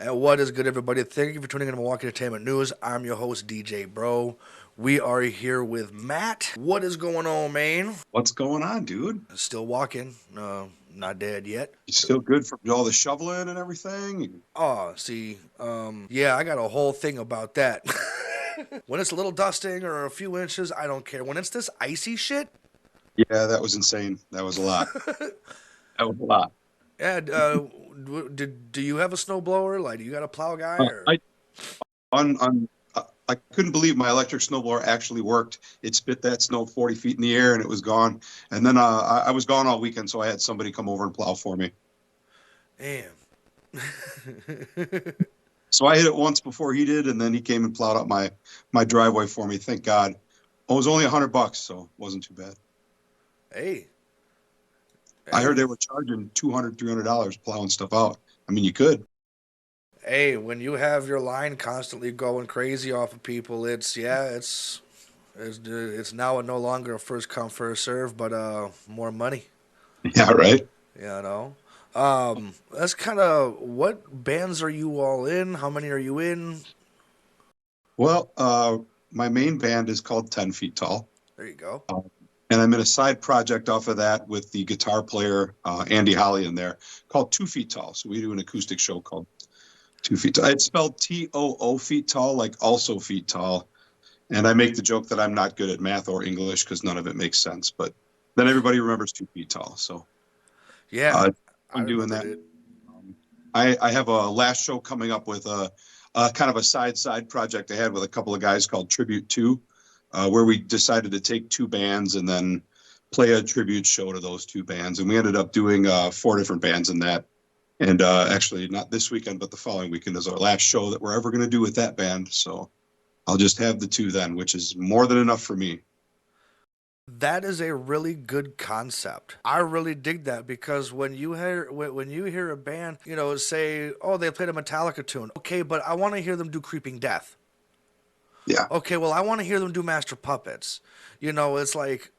And what is good, everybody? Thank you for tuning in to Milwaukee Entertainment News. I'm your host, DJ Bro. We are here with Matt. What is going on, man? What's going on, dude? Still walking. Not dead yet. You still good from all the shoveling and everything? Oh, see, yeah, I got a whole thing about that. When it's a little dusting or a few inches, I don't care. When it's this icy shit, Yeah, that was insane. That was a lot. That was a lot. yeah. Do you have a snowblower? Like, do you got a plow guy or? I on I couldn't believe my electric snowblower actually worked. It spit that snow 40 feet in the air and it was gone. And then I was gone all weekend, so I had somebody come over and plow for me. Damn. So I hit it once before he did, and then he came and plowed up my driveway for me. Thank God. Well, it was only $100, so it wasn't too bad. Hey, I heard hey. they were charging $200, $300 plowing stuff out. I mean, you could. Hey, when you have your line constantly going crazy off of people, it's now no longer a first come first serve, but more money. Yeah, right. You know, that's kind of what bands are you all in? How many are you in? Well, my main band is called 10 Feet Tall. There you go. And I'm in a side project off of that with the guitar player, Andy Holly, in there called 2 Feet Tall. So we do an acoustic show called 2 Feet Tall. It's spelled TOO feet tall, like also feet tall. And I make the joke that I'm not good at math or English because none of it makes sense. But then everybody remembers 2 feet tall. So Yeah, I I'm doing remembered that. it. I have a last show coming up with a kind of a side project I had with a couple of guys called Tribute 2, where we decided to take two bands and then play a tribute show to those two bands. And we ended up doing four different bands in that. And actually, not this weekend, but the following weekend is our last show that we're ever going to do with that band. So I'll just have the two then, which is more than enough for me. That is a really good concept. I really dig that because when you hear a band, say, oh, they played a Metallica tune. Okay, but I want to hear them do Creeping Death. Yeah. Okay, well, I want to hear them do Master Puppets. It's like,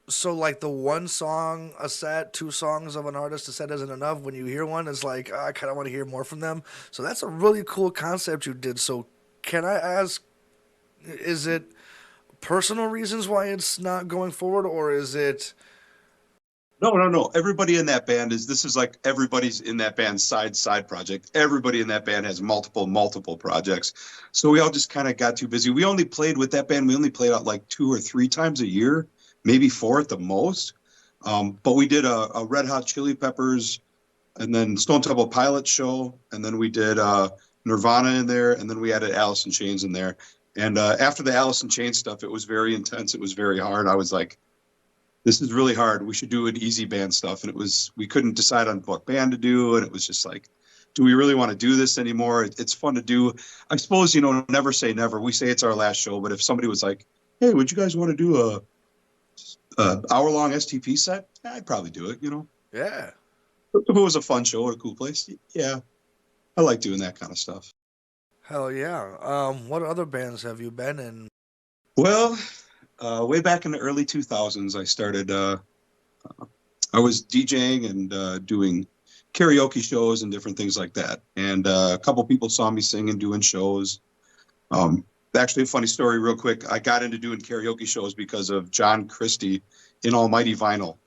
so like the one song a set, two songs of an artist a set isn't enough. When you hear one, it's like, I kind of want to hear more from them. So that's a really cool concept you did. So can I ask, is it personal reasons why it's not going forward, or is it? No. Everybody in that band this is like everybody's in that band's side project. Everybody in that band has multiple projects. So we all just kind of got too busy. We only played with that band. We only played out like 2 or 3 times a year, maybe four at the most. But we did a Red Hot Chili Peppers and then Stone Temple Pilots show. And then we did Nirvana in there. And then we added Alice in Chains in there. And after the Alice in Chains stuff, it was very intense. It was very hard. I was like, this is really hard. We should do an easy band stuff. And we couldn't decide on what band to do. And it was just like, do we really want to do this anymore? It's fun to do. I suppose, never say never. We say it's our last show, but if somebody was like, hey, would you guys want to do a hour-long STP set? I'd probably do it. Yeah. If it was a fun show at a cool place, yeah, I like doing that kind of stuff. Hell yeah. What other bands have you been in? Well, way back in the early 2000s, I was DJing and doing karaoke shows and different things like that. And a couple people saw me sing and doing shows. Um, Actually, a funny story, real quick. I got into doing karaoke shows because of John Christie in Almighty Vinyl.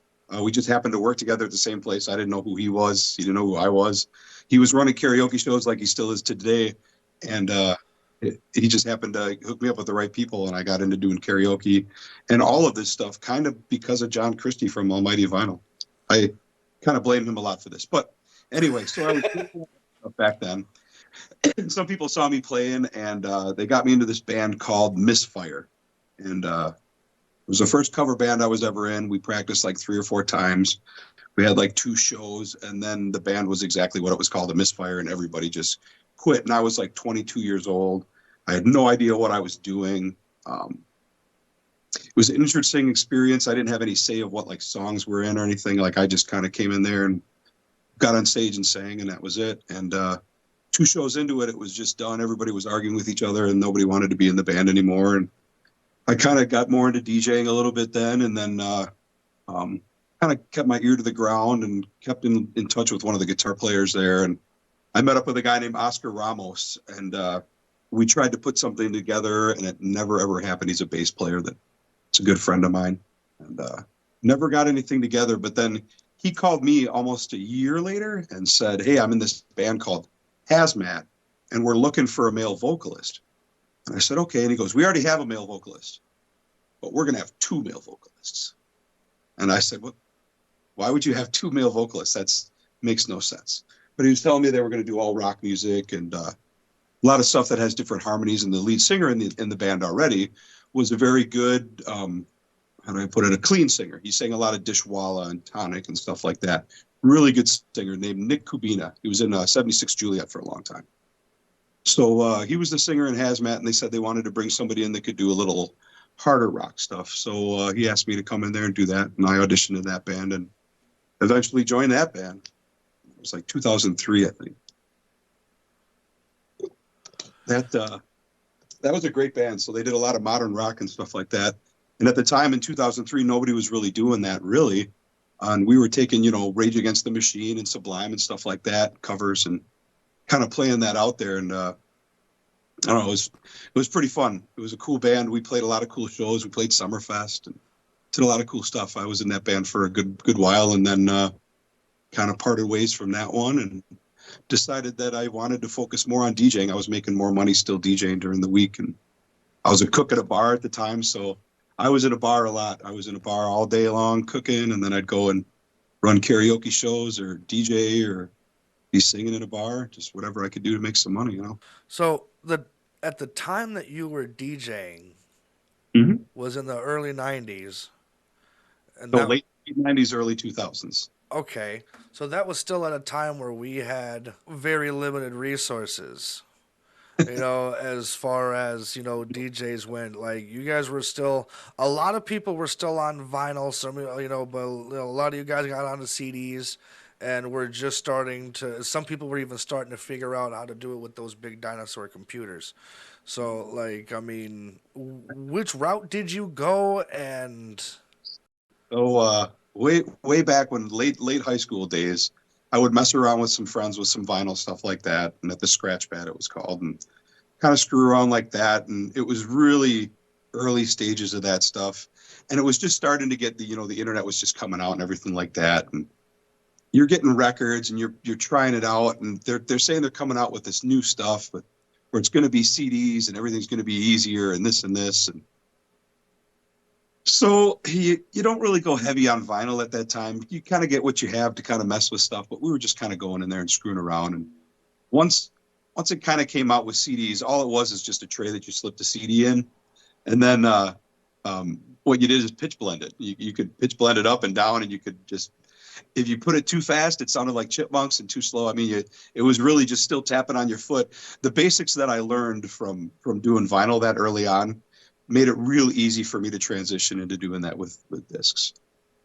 We just happened to work together at the same place. I didn't know who he was. He didn't know who I was. He was running karaoke shows like he still is today. And he just happened to hook me up with the right people. And I got into doing karaoke and all of this stuff kind of because of John Christie from Almighty Vinyl. I kind of blame him a lot for this. But anyway, so I was doing stuff back then. And some people saw me playing and they got me into this band called Misfire. And it was the first cover band I was ever in. We practiced like 3 or 4 times. We had like two shows, and then the band was exactly what it was called, a Misfire, and everybody just quit. And I was like 22 years old. I had no idea what I was doing. It was an interesting experience. I didn't have any say of what like songs were in or anything. Like I just kind of came in there and got on stage and sang, and that was it. And two shows into it, it was just done. Everybody was arguing with each other, and nobody wanted to be in the band anymore. And I kind of got more into DJing a little bit then, and then kind of kept my ear to the ground and kept in touch with one of the guitar players there. And I met up with a guy named Oscar Ramos, and we tried to put something together, and it never ever happened. He's a bass player that's a good friend of mine, and never got anything together. But then he called me almost a year later and said, "Hey, I'm in this band called Hazmat, and we're looking for a male vocalist." And I said, "Okay." And he goes, "We already have a male vocalist, but we're going to have two male vocalists." And I said, "What? Why would you have two male vocalists? That's makes no sense." But he was telling me they were going to do all rock music and a lot of stuff that has different harmonies. And the lead singer in the band already was a very good, how do I put it, a clean singer. He sang a lot of Dishwalla and Tonic and stuff like that. Really good singer named Nick Kubina. He was in 76 Juliet for a long time. So he was the singer in Hazmat, and they said they wanted to bring somebody in that could do a little harder rock stuff. So he asked me to come in there and do that, and I auditioned in that band and eventually joined that band. It was like 2003, I think. That was a great band. So they did a lot of modern rock and stuff like that. And at the time in 2003, nobody was really doing that, really. And we were taking, Rage Against the Machine and Sublime and stuff like that, covers, and kind of playing that out there. And I don't know, it was pretty fun. It was a cool band. We played a lot of cool shows. We played Summerfest and did a lot of cool stuff. I was in that band for a good while, and then kind of parted ways from that one and decided that I wanted to focus more on DJing. I was making more money still DJing during the week, and I was a cook at a bar at the time, so I was in a bar a lot. I was in a bar all day long cooking, and then I'd go and run karaoke shows or DJ or be singing in a bar, just whatever I could do to make some money. So the at the time that you were DJing Mm-hmm. was in the early '90s, and So that late 90s, early 2000s. okay. So that was still at a time where we had very limited resources. As far as DJs went, like you guys were still, a lot of people were still on vinyl. Some, but a lot of you guys got onto CDs, and we're just starting to. Some people were even starting to figure out how to do it with those big dinosaur computers. So, like, I mean, which route did you go? And So way back when late high school days, I would mess around with some friends with some vinyl stuff like that, and at the scratch pad it was called, and kind of screw around like that. And it was really early stages of that stuff. And it was just starting to get the internet was just coming out and everything like that. And you're getting records and you're trying it out. And they're saying they're coming out with this new stuff, but where it's going to be CDs and everything's going to be easier and this and this. And so you don't really go heavy on vinyl at that time. You kind of get what you have to kind of mess with stuff, but we were just kind of going in there and screwing around. And once once it kind of came out with CDs, all it was is just a tray that you slipped a CD in, and then what you did is pitch blend it. You could pitch blend it up and down, and you could just, if you put it too fast, it sounded like chipmunks, and too slow, I mean, it was really just still tapping on your foot. The basics that I learned from doing vinyl that early on made it real easy for me to transition into doing that with discs.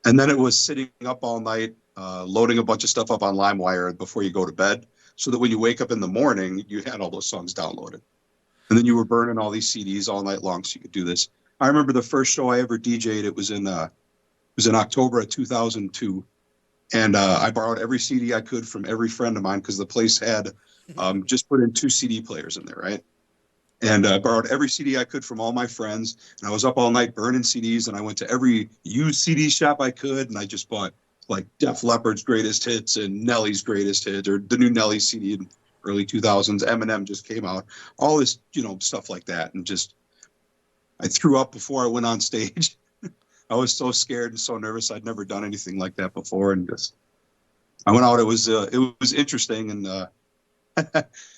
And then it was sitting up all night, loading a bunch of stuff up on LimeWire before you go to bed, so that when you wake up in the morning, you had all those songs downloaded. And then you were burning all these CDs all night long so you could do this. I remember the first show I ever DJ'd. It was in October of 2002, and I borrowed every CD I could from every friend of mine because the place had just put in two CD players in there, right? And I borrowed every CD I could from all my friends. And I was up all night burning CDs. And I went to every used CD shop I could. And I just bought like Def Leppard's greatest hits and Nelly's greatest hits, or the new Nelly CD in early 2000s. Eminem just came out, all this, stuff like that. And just, I threw up before I went on stage. I was so scared and so nervous. I'd never done anything like that before. And just, I went out. It was interesting. And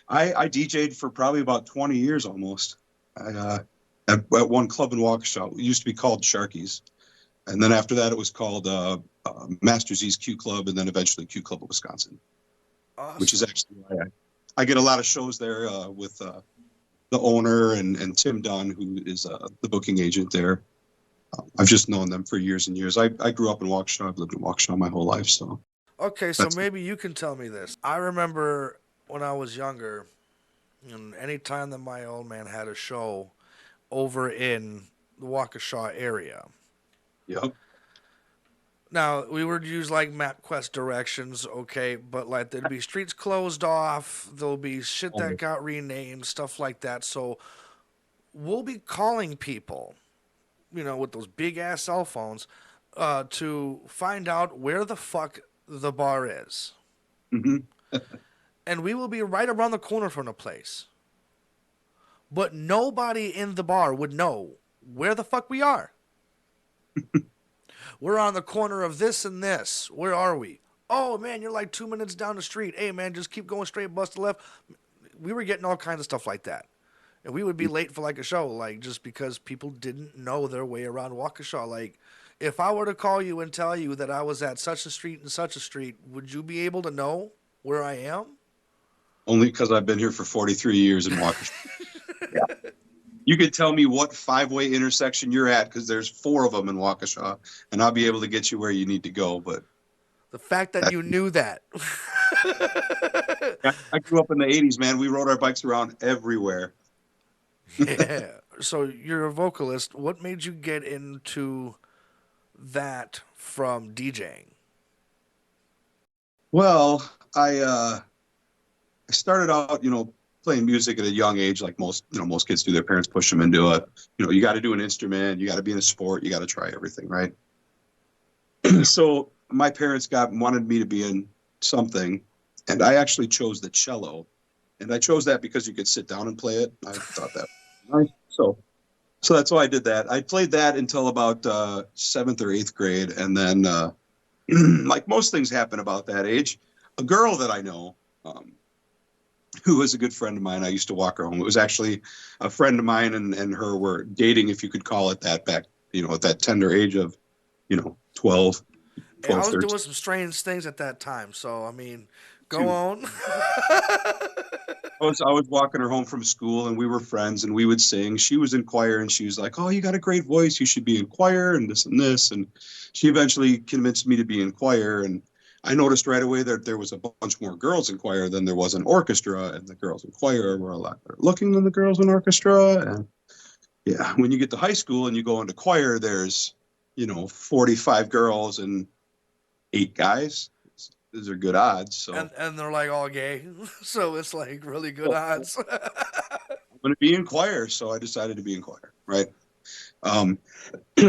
I DJ'd for probably about 20 years almost. At one club in Waukesha. It used to be called Sharky's. And then after that, it was called Master Z's Q Club, and then eventually Q Club of Wisconsin, which is awesome. actually why I get a lot of shows there with the owner and Tim Dunn, who is the booking agent there. I've just known them for years and years. I grew up in Waukesha. I've lived in Waukesha my whole life. So Okay, so that's, maybe you can tell me this. I remember when I was younger, and any time that my old man had a show over in the Waukesha area, yeah. Now we would use like MapQuest directions, okay, but like there'd be streets closed off, there'll be shit that Oh, got renamed, stuff like that. So we'll be calling people, with those big ass cell phones, to find out where the fuck the bar is, mhm. and we will be right around the corner from the place, but nobody in the bar would know where the fuck we are. We're on the corner of this and this. Where are we? Oh man, you're like 2 minutes down the street. Hey man, just keep going straight, bust the left. We were getting all kinds of stuff like that. And we would be late for like a show, like just because people didn't know their way around Waukesha. Like, if I were to call you and tell you that I was at such a street and such a street, would you be able to know where I am? Only because I've been here for 43 years in Waukesha. Yeah. You could tell me what five-way intersection you're at because there's four of them in Waukesha, and I'll be able to get you where you need to go. But The fact that that, you knew that. I grew up in the 80s, man. We rode our bikes around everywhere. Yeah. So you're a vocalist. What made you get into that from DJing? Well, I started out, playing music at a young age, like most kids do. Their parents push them into you got to do an instrument, you got to be in a sport, you got to try everything, right? So my parents wanted me to be in something, and I actually chose the cello, and I chose that because you could sit down and play it. I thought that was nice. So that's why I did that. I played that until about seventh or eighth grade, and then like most things happen about that age, a girl that I know. Who was a good friend of mine. I used to walk her home. It was actually a friend of mine and her were dating, if you could call it that, back, at that tender age of, 12, Hey, I 12, was doing 13. some strange things at that time, so I mean, go Too. on. I was walking her home from school and we were friends and we would sing. She was in choir and she was like, "Oh, you got a great voice. You should be in choir and this and this." And she eventually convinced me to be in choir. And I noticed right away that there was a bunch more girls in choir than there was in orchestra. And the girls in choir were a lot better looking than the girls in orchestra. And yeah, when you get to high school and you go into choir, there's, 45 girls and 8 guys. Those are good odds. So and they're like all gay, so it's like really good odds. I'm going to be in choir. So I decided to be in choir. Right. Um,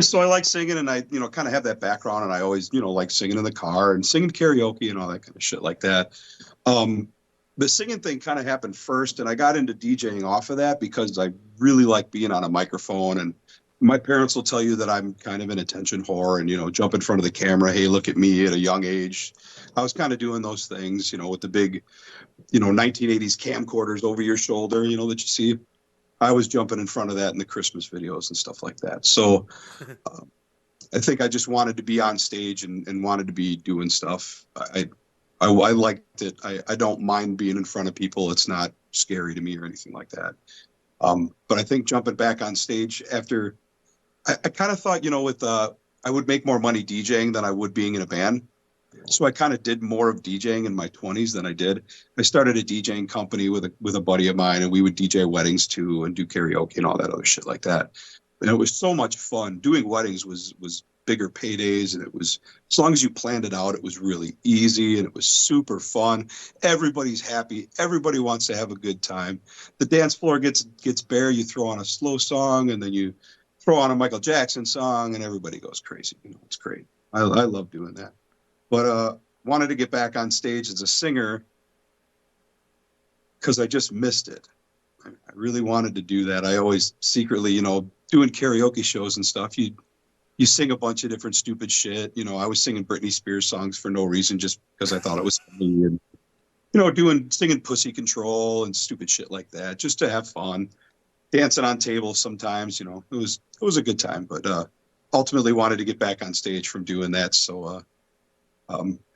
so I like singing and I, kind of have that background and I always, like singing in the car and singing karaoke and all that kind of shit like that. Um, the singing thing kind of happened first and I got into DJing off of that because I really like being on a microphone and my parents will tell you that I'm kind of an attention whore and, jump in front of the camera. Hey, look at me at a young age. I was kind of doing those things, with the big, 1980s camcorders over your shoulder, that you see. I was jumping in front of that in the Christmas videos and stuff like that. So um, I think I just wanted to be on stage and wanted to be doing stuff. I liked it. I don't mind being in front of people. It's not scary to me or anything like that. But I think jumping back on stage after, I kind of thought, I would make more money DJing than I would being in a band. So I kind of did more of DJing in my 20s than I did. I started a DJing company with a buddy of mine, and we would DJ weddings too, and do karaoke and all that other shit like that. And it was so much fun. Doing weddings was bigger paydays, and it was, as long as you planned it out, it was really easy, and it was super fun. Everybody's happy. Everybody wants to have a good time. The dance floor gets bare. You throw on a slow song, and then you throw on a Michael Jackson song, and everybody goes crazy. It's great. I love doing that. But wanted to get back on stage as a singer because I just missed it. I really wanted to do that. I always secretly, doing karaoke shows and stuff. You sing a bunch of different stupid shit. I was singing Britney Spears songs for no reason, just because I thought it was funny, and singing Pussy Control and stupid shit like that, just to have fun. Dancing on tables sometimes. It was a good time. But ultimately wanted to get back on stage from doing that. So.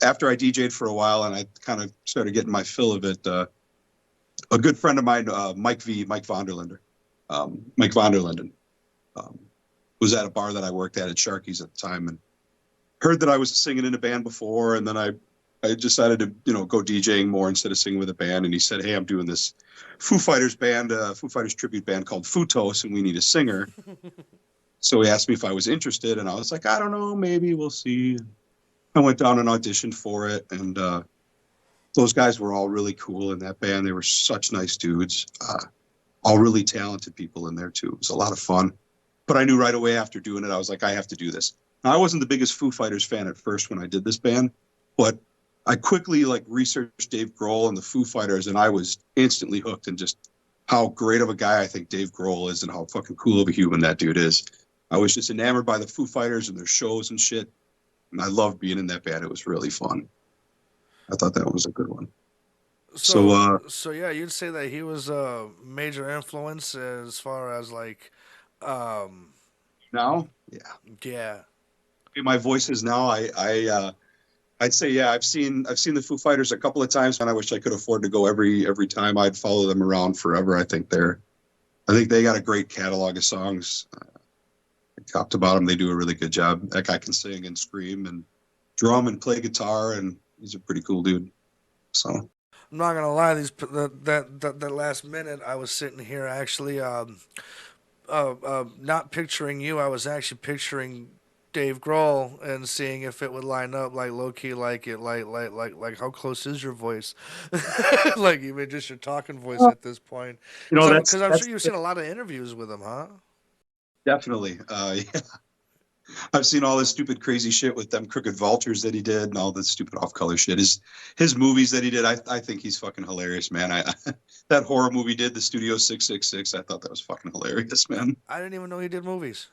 After I DJ'd for a while and I kind of started getting my fill of it, a good friend of mine, Mike Vonderlinden, Mike Vonderlinden, um, was at a bar that I worked at Sharky's at the time and heard that I was singing in a band before. And then I decided to, go DJing more instead of singing with a band. And he said, "Hey, I'm doing this Foo Fighters tribute band called Futos, and we need a singer." So he asked me if I was interested, and I was like, "I don't know, maybe we'll see." I went down and auditioned for it, and those guys were all really cool in that band. They were such nice dudes, all really talented people in there too. It was a lot of fun. But I knew right away after doing it, I was like, I have to do this. Now, I wasn't the biggest Foo Fighters fan at first when I did this band, but I quickly like researched Dave Grohl and the Foo Fighters, and I was instantly hooked. And just how great of a guy I think Dave Grohl is, and how fucking cool of a human that dude is. I was just enamored by the Foo Fighters and their shows and shit. And I loved being in that band. It was really fun. I thought that was a good one. So, So yeah, you'd say that he was a major influence as far as like, um, now, yeah, yeah. my voice is now. I'd say, yeah, I've seen the Foo Fighters a couple of times, and I wish I could afford to go every time. I'd follow them around forever. I think they got a great catalog of songs. Top to bottom, they do a really good job. That guy can sing and scream and drum and play guitar, and he's a pretty cool dude. So, I'm not gonna lie, that last minute I was sitting here actually, not picturing you. I was actually picturing Dave Grohl and seeing if it would line up like low key, like it, like how close is your voice, like even just your talking voice at this point. you know, Because I'm sure you've seen a lot of interviews with him, huh? definitely. Yeah. I've seen all this stupid, crazy shit with them crooked vultures that he did, and all this stupid off-color shit. His movies that he did, I think he's fucking hilarious, man. That horror movie did the Studio 666. I thought that was fucking hilarious, man. I didn't even know he did movies.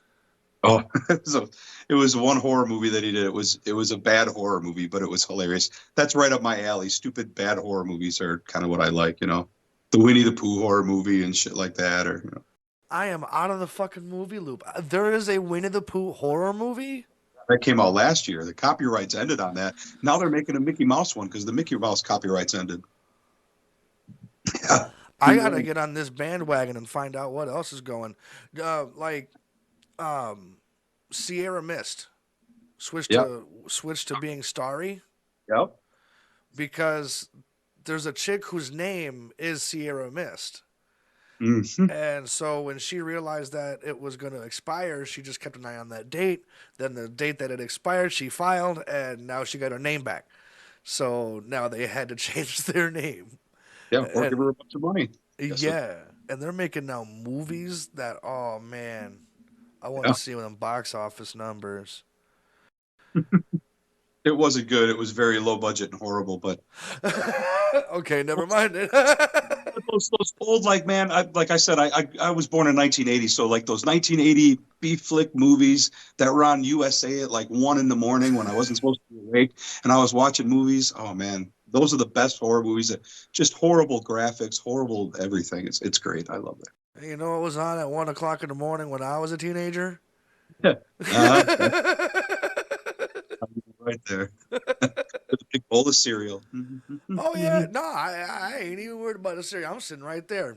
Oh, it was one horror movie that he did. It was a bad horror movie, but it was hilarious. That's right up my alley. Stupid bad horror movies are kind of what I like, you know, the Winnie the Pooh horror movie and shit like that, or you know. I am out of the fucking movie loop. There is a Winnie the Pooh horror movie. That came out last year. The copyrights ended on that. Now they're making a Mickey Mouse one because the Mickey Mouse copyrights ended. Yeah. I gotta get on this bandwagon and find out what else is going. Like um, Sierra Mist Yep. switched to being Starry Yep. because there's a chick whose name is Sierra Mist. Hmm. And so when she realized that it was going to expire, she just kept an eye on that date. Then the date that it expired, she filed, and now she got her name back. So now they had to change their name. Yeah. Or give And her a bunch of money. Yes. yeah, and they're making now movies that, oh man, I want to Yeah. see them box office numbers. It wasn't good. It was very low budget and horrible, but Okay, never mind it. those old, like, man, like I said, I was born in 1980, so like those 1980 B flick movies that were on USA at like 1 in the morning when I wasn't supposed to be awake, and I was watching movies. Oh man, those are the best horror movies. That just horrible graphics, horrible everything. It's great. I love You know what was on at 1 o'clock in the morning when I was a teenager? that. That's right there. With a big bowl of cereal. Oh yeah, no, I ain't even worried about the cereal. I'm sitting right there.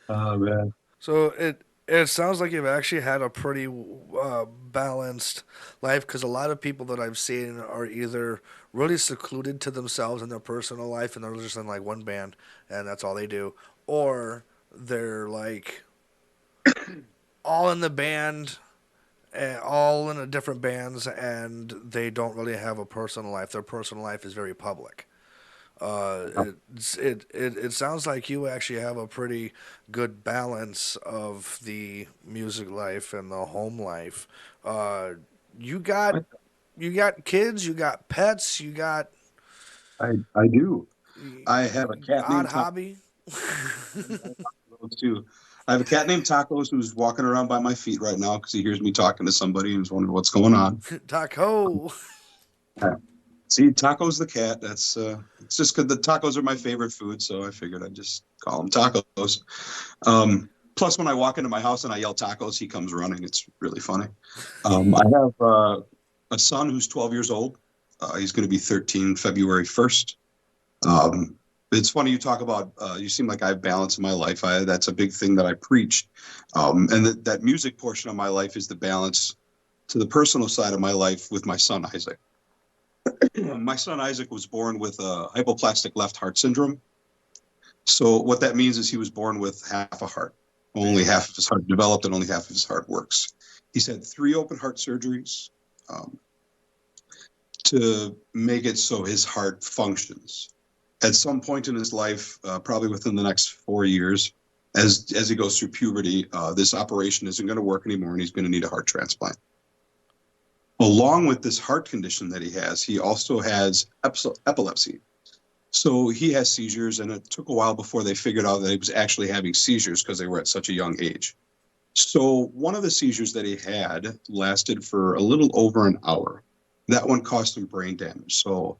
Oh man. So it sounds like you've actually had a pretty balanced life because a lot of people that I've seen are either really secluded to themselves in their personal life and they're just in like one band and that's all they do, or they're like all in the band, all in a different bands, and they don't really have a personal life. Their personal life is very public. It sounds like you actually have a pretty good balance of the music life and the home life. Uh, you got you got kids, you got pets, you got I do. I have a cat odd named Taco hobby. too. I have a cat named Tacos who's walking around by my feet right now because he hears me talking to somebody and he's wondering what's going on. Taco. Yeah. See, Tacos the cat. That's it's just because the tacos are my favorite food, so I figured I'd just call him Tacos. Plus, when I walk into my house and I yell tacos, he comes running. It's really funny. I have a son who's 12 years old. He's going to be 13 February 1st. Um, it's funny you talk about. You seem like I have balance in my life. That's a big thing that I preach, and that music portion of my life is the balance to the personal side of my life with my son Isaac. My son Isaac was born with a hypoplastic left heart syndrome. So what that means is he was born with half a heart. Only Damn. half of his heart developed and only half of his heart works. He's had 3 open heart surgeries to make it so his heart functions. At some point in his life, probably within the next 4 years, as he goes through puberty, this operation isn't going to work anymore, and he's going to need a heart transplant. Along with this heart condition that he also has epilepsy. So he has seizures, and it took a while before they figured out that he was actually having seizures because they were at such a young age. So one of the seizures that he had lasted for a little over an hour. That one caused him brain damage. So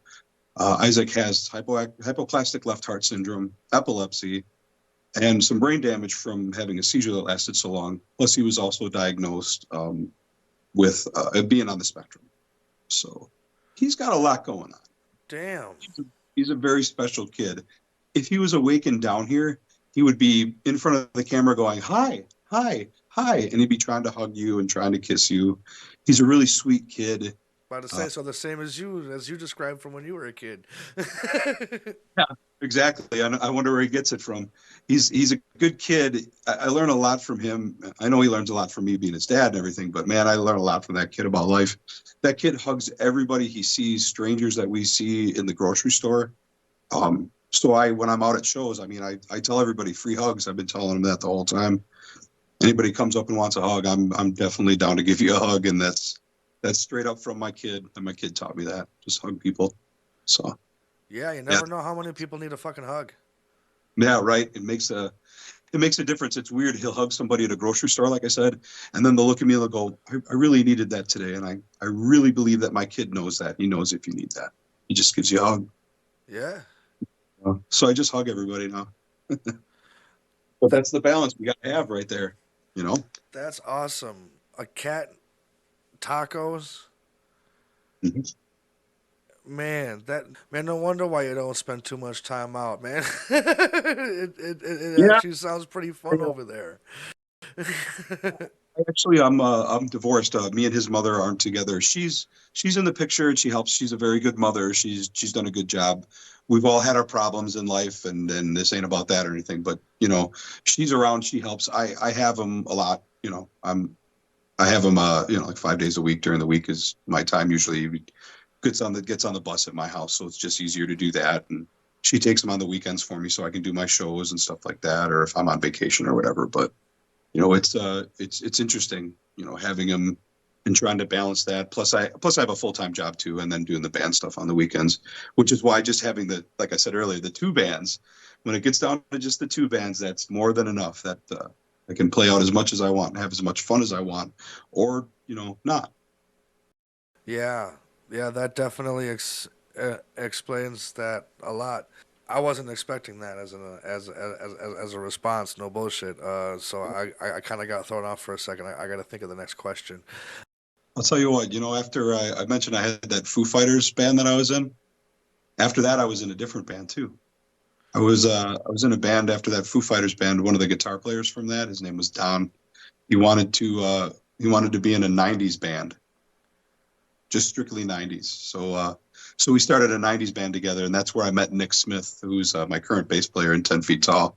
Isaac has hypoplastic left heart syndrome, epilepsy, and some brain damage from having a seizure that lasted so long. Plus, he was also diagnosed with being on the spectrum. So he's got a lot going on. Damn. He's a very special kid. If he was awakened down here, he would be in front of the camera going, hi, hi, hi. And he'd be trying to hug you and trying to kiss you. He's a really sweet kid. About to say, so the same as you described from when you were a kid. Yeah, exactly. I wonder where he gets it from. He's a good kid. I learn a lot from him. I know he learns a lot from me being his dad and everything, but man, I learn a lot from that kid about life. That kid hugs everybody he sees, strangers that we see in the grocery store. So when I'm out at shows, I mean, I tell everybody free hugs. I've been telling them that the whole time. Anybody comes up and wants a hug, I'm definitely down to give you a hug, and that's straight up from my kid. And my kid taught me that. Just hug people. So Yeah, you never know how many people need a fucking hug. yeah, right. It makes a difference. It's weird. He'll hug somebody at a grocery store, like I said, and then they'll look at me and they'll go, I really needed that today. And I really believe that my kid knows that. He knows if you need that. He just gives you a hug. Yeah. So I just hug everybody now. But that's the balance we got to have right there, you know? That's awesome. A cat, tacos. Mhm. Man, no wonder why you don't spend too much time out, man. It Yeah. actually sounds pretty fun over there. Actually, I'm divorced. Me and his mother aren't together. She's in the picture and she helps. She's a very good mother. She's done a good job. We've all had our problems in life, and this ain't about that or anything. But you know, she's around. She helps. I have him a lot. You know, I have him. Like 5 days a week. During the week is my time. Usually, he gets on the bus at my house, so it's just easier to do that. And she takes him on the weekends for me, so I can do my shows and stuff like that, or if I'm on vacation or whatever. But you know, it's interesting, you know, having him and trying to balance that. Plus I have a full-time job too, and then doing the band stuff on the weekends, which is why just having like I said earlier, the 2 bands, when it gets down to just the 2 bands, that's more than enough. That I can play out as much as I want and have as much fun as I want, or, you know, not. Yeah, yeah, that definitely explains that a lot. I wasn't expecting that as a response. No bullshit. So I kind of got thrown off for a second. I got to think of the next question. I'll tell you what, you know, after I mentioned I had that Foo Fighters band that I was in, after that I was in a different band too. I was in a band after that Foo Fighters band. One of the guitar players from that, his name was Don. He wanted to be in a '90s band, just strictly '90s. So we started a '90s band together, and that's where I met Nick Smith, who's my current bass player in 10 Feet Tall.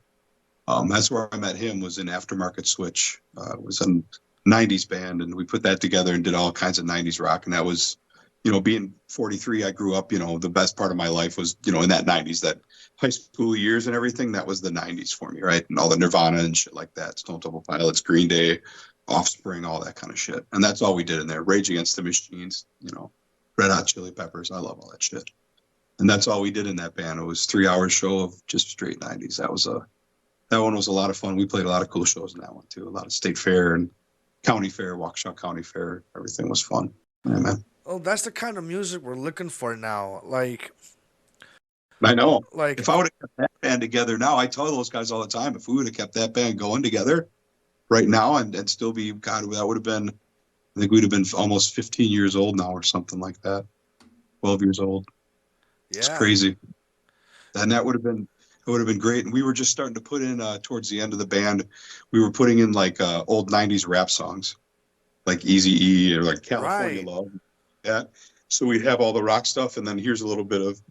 That's where I met him. Was in Aftermarket Switch. It was a '90s band, and we put that together and did all kinds of '90s rock. And that was, you know, being 43, I grew up. You know, the best part of my life was, you know, in that '90s, that high school years and everything. That was the '90s for me, right? And all the Nirvana and shit like that, Stone Temple Pilots, Green Day, Offspring, all that kind of shit. And that's all we did in there. Rage Against the Machines, you know, Red Hot Chili Peppers. I love all that shit. And that's all we did in that band. It was 3 hour show of just straight '90s. That one was a lot of fun. We played a lot of cool shows in that one too. A lot of state fair and county fair, Waukesha County Fair. Everything was fun. Yeah, man. Oh, that's the kind of music we're looking for now. I know. Like If I would have kept that band together now, I tell those guys all the time, if we would have kept that band going together right now and still be, God, that would have been, I think we'd have been almost 15 years old now or something like that. 12 years old. It's yeah, crazy. And that would have been, it would have been great. And we were just starting to put in, towards the end of the band, we were putting in like old '90s rap songs, like Easy E or like California right. Love. Yeah. So we'd have all the rock stuff, and then here's a little bit of,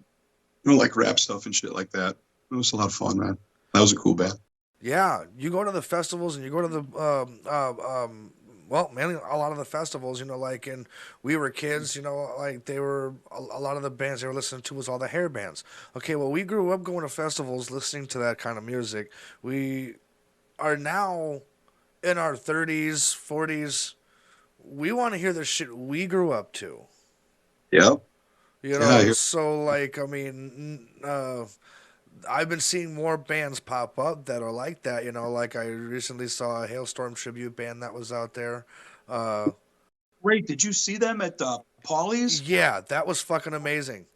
you know, like rap stuff and shit like that. It was a lot of fun, man. That was a cool band. Yeah, you go to the festivals and you go to the well, mainly a lot of the festivals, like, and we were kids, like they were a lot of the bands they were listening to was all the hair bands. Okay, well, we grew up going to festivals, listening to that kind of music. We are now in our 30s, 40s. We want to hear the shit we grew up to. Yep. Yeah. So like, I mean, I've been seeing more bands pop up that are like that. Like I recently saw a Hailstorm tribute band that was out there. Uh, Great. Did you see them at Paulie's? yeah, that was fucking amazing.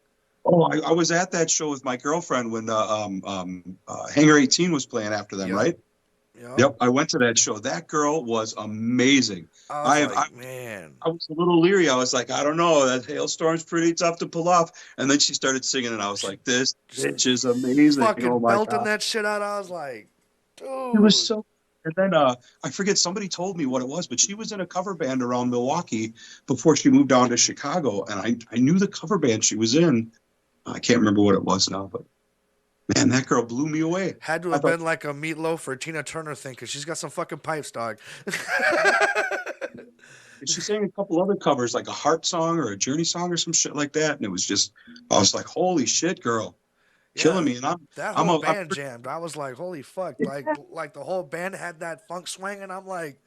Oh, I was at that show with my girlfriend when Hangar 18 was playing after them, Yep, right? yep. Yep. I went to that show. That girl was amazing. I was I have, I, like, man, I was a little leery. I was like, I don't know, that Hailstorm's pretty tough to pull off. And then she started singing, and I was she like, this just bitch is amazing. fucking Oh my belting God. that shit out. I was like, It was dude, so. And then I forget, somebody told me what it was, but she was in a cover band around Milwaukee before she moved down to Chicago, and I knew the cover band she was in. I can't remember what it was now, but man, that girl blew me away. had to I have thought been like a Meatloaf or Tina Turner thing because she's got some fucking pipes, dog. she sang a couple other covers, like a Heart song or a Journey song or some shit like that, and it was just, I was like, holy shit, girl, killing Yeah, me. And that I'm whole a, I'm band jammed. I was like, holy fuck! Like the whole band had that funk swing, and I'm like,